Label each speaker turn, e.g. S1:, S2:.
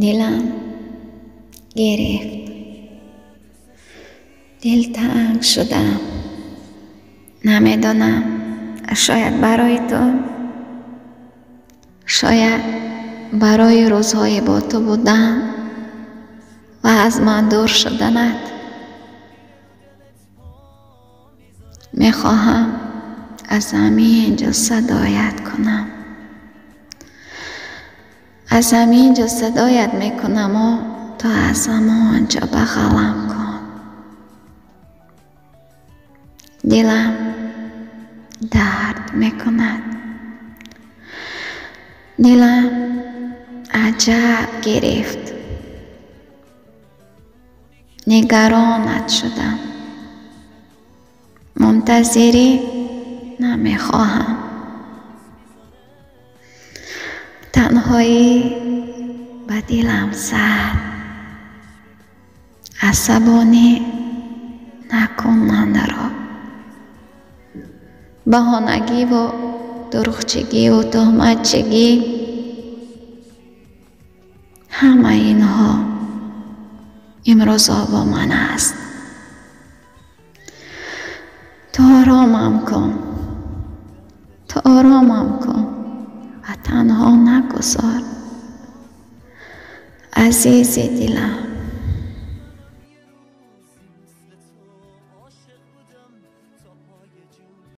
S1: دلم گرفت، دلتنگ شدم. نمیدانم، شاید برای تو، شاید برای روزهای با تو بودن و از من دور شدنت. میخواهم از همینجا صدایت کنم، از همینجا صدایت میکنم و تو از همانجا بغلم کن. دلم درد میکند، دلم عجب گرفت، نگرانت شدم. منتظری نمیخواهم، تنهایی به دلم زد. عصبانی نکن من را. بهانگی و دروغچگی و تهمتچگی، همه اینها امروزا با من است. تو آرامم کن، تو آرامم کن و تنها نگذار. عزیز دلم،